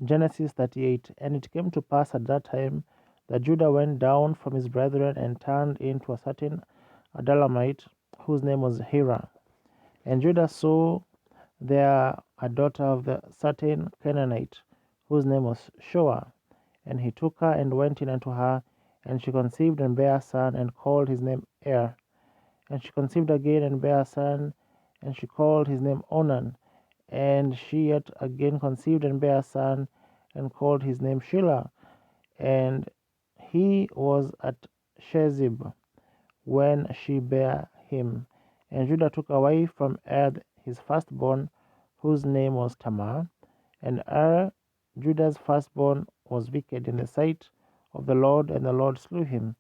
Genesis 38. And it came to pass at that time that Judah went down from his brethren and turned into a certain Adullamite, whose name was Hira. And Judah saw there a daughter of the certain Canaanite, whose name was Shoah. And he took her and went in unto her, and she conceived and bare a son, and called his name Er. And she conceived again and bare a son, and she called his name Onan. And she yet again conceived and bare a son, and called his name Shelah. And he was at Shezib when she bare him. And Judah took away from Er his firstborn, whose name was Tamar. And Judah's firstborn, was wicked in the sight of the Lord, and the Lord slew him.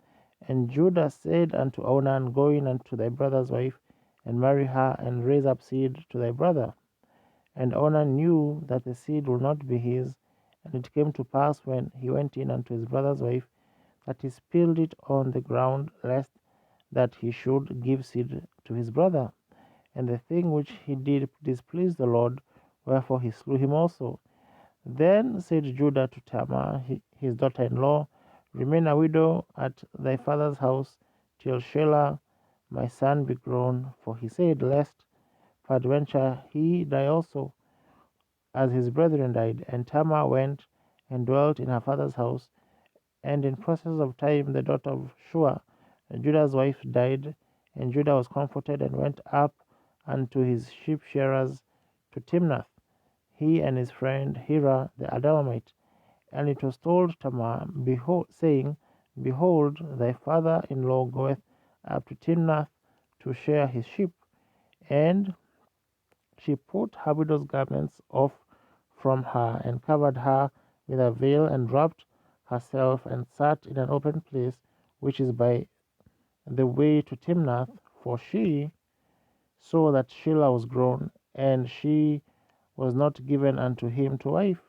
And Judah said unto Onan, Go in unto thy brother's wife, and marry her, and raise up seed to thy brother. And Onan knew that the seed would not be his. And it came to pass, when he went in unto his brother's wife, that he spilled it on the ground, lest that he should give seed to his brother. And the thing which he did displeased the Lord, wherefore he slew him also. Then said Judah to Tamar his daughter-in-law, Remain a widow at thy father's house till Shelah my son be grown. For he said, Lest peradventure he die also, as his brethren died. And Tamar went and dwelt in her father's house. And in process of time the daughter of Shua, Judah's wife, died. And Judah was comforted, and went up unto his sheep shearers to Timnath, he and his friend Hira the Adullamite. And it was told Tamar, saying, Behold, thy father-in-law goeth up to Timnath to shear his sheep. And she put her widow's garments off from her, and covered her with a veil, and wrapped herself, and sat in an open place, which is by the way to Timnath, for she saw that Shelah was grown, and she was not given unto him to wife.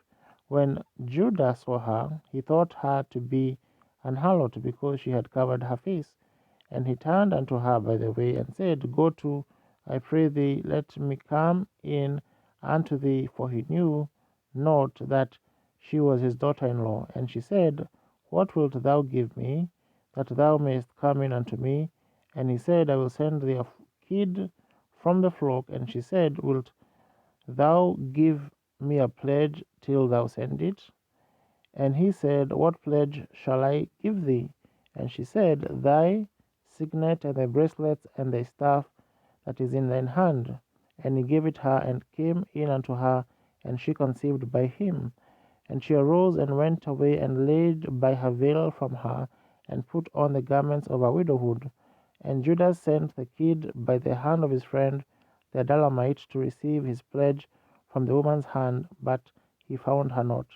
When Judah saw her, he thought her to be an harlot, because she had covered her face. And he turned unto her by the way, and said, Go to, I pray thee, let me come in unto thee. For he knew not that she was his daughter-in-law. And she said, What wilt thou give me, that thou mayest come in unto me? And he said, I will send thee a kid from the flock. And she said, Wilt thou give me a pledge till thou send it? And he said, What pledge shall I give thee? And she said, Thy signet, and thy bracelets, and thy staff that is in thine hand. And he gave it her, and came in unto her, and she conceived by him. And she arose and went away, and laid by her veil from her, and put on the garments of her widowhood. And Judah sent the kid by the hand of his friend the Adullamite to receive his pledge from the woman's hand, but he found her not.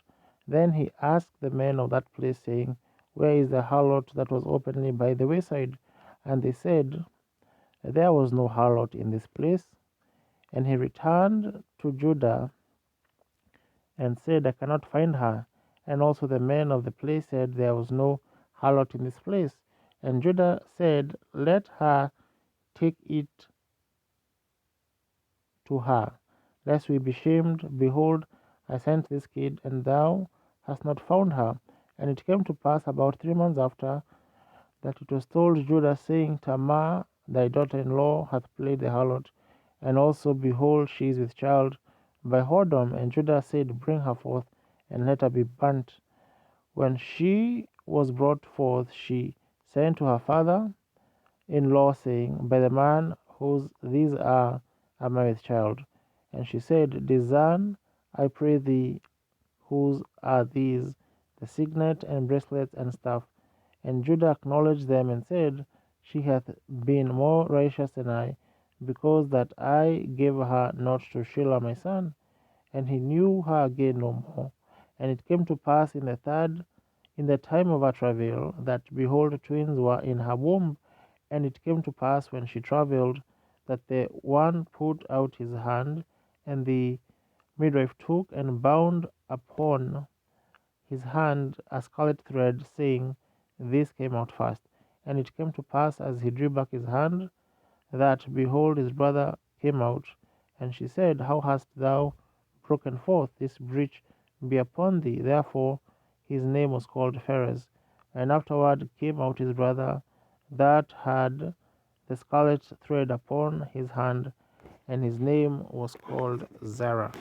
Then he asked the men of that place, saying, Where is the harlot that was openly by the wayside? And they said, There was no harlot in this place. And he returned to Judah and said, I cannot find her. And also the men of the place said, There was no harlot in this place. And Judah said, Let her take it to her, lest we be shamed. Behold, I sent this kid, and thou hast not found her. And it came to pass about 3 months after, that it was told Judah, saying, Tamar thy daughter-in-law hath played the harlot, and also, behold, she is with child by whoredom. And Judah said, Bring her forth, and let her be burnt. When she was brought forth, she sent to her father-in-law, saying, By the man whose these are, am I with child? And she said, Discern, I pray thee, whose are these, the signet and bracelets and staff? And Judah acknowledged them, and said, She hath been more righteous than I, because that I gave her not to Shelah my son. And he knew her again no more. And it came to pass in the time of her travail, that behold, twins were in her womb. And it came to pass, when she travailed, that the one put out his hand, and the midwife took and bound upon his hand a scarlet thread, saying, This came out fast. And it came to pass, as he drew back his hand, that, behold, his brother came out. And she said, How hast thou broken forth this breach be upon thee. Therefore his name was called Pharez. And afterward came out his brother that had the scarlet thread upon his hand, and his name was called Zerah.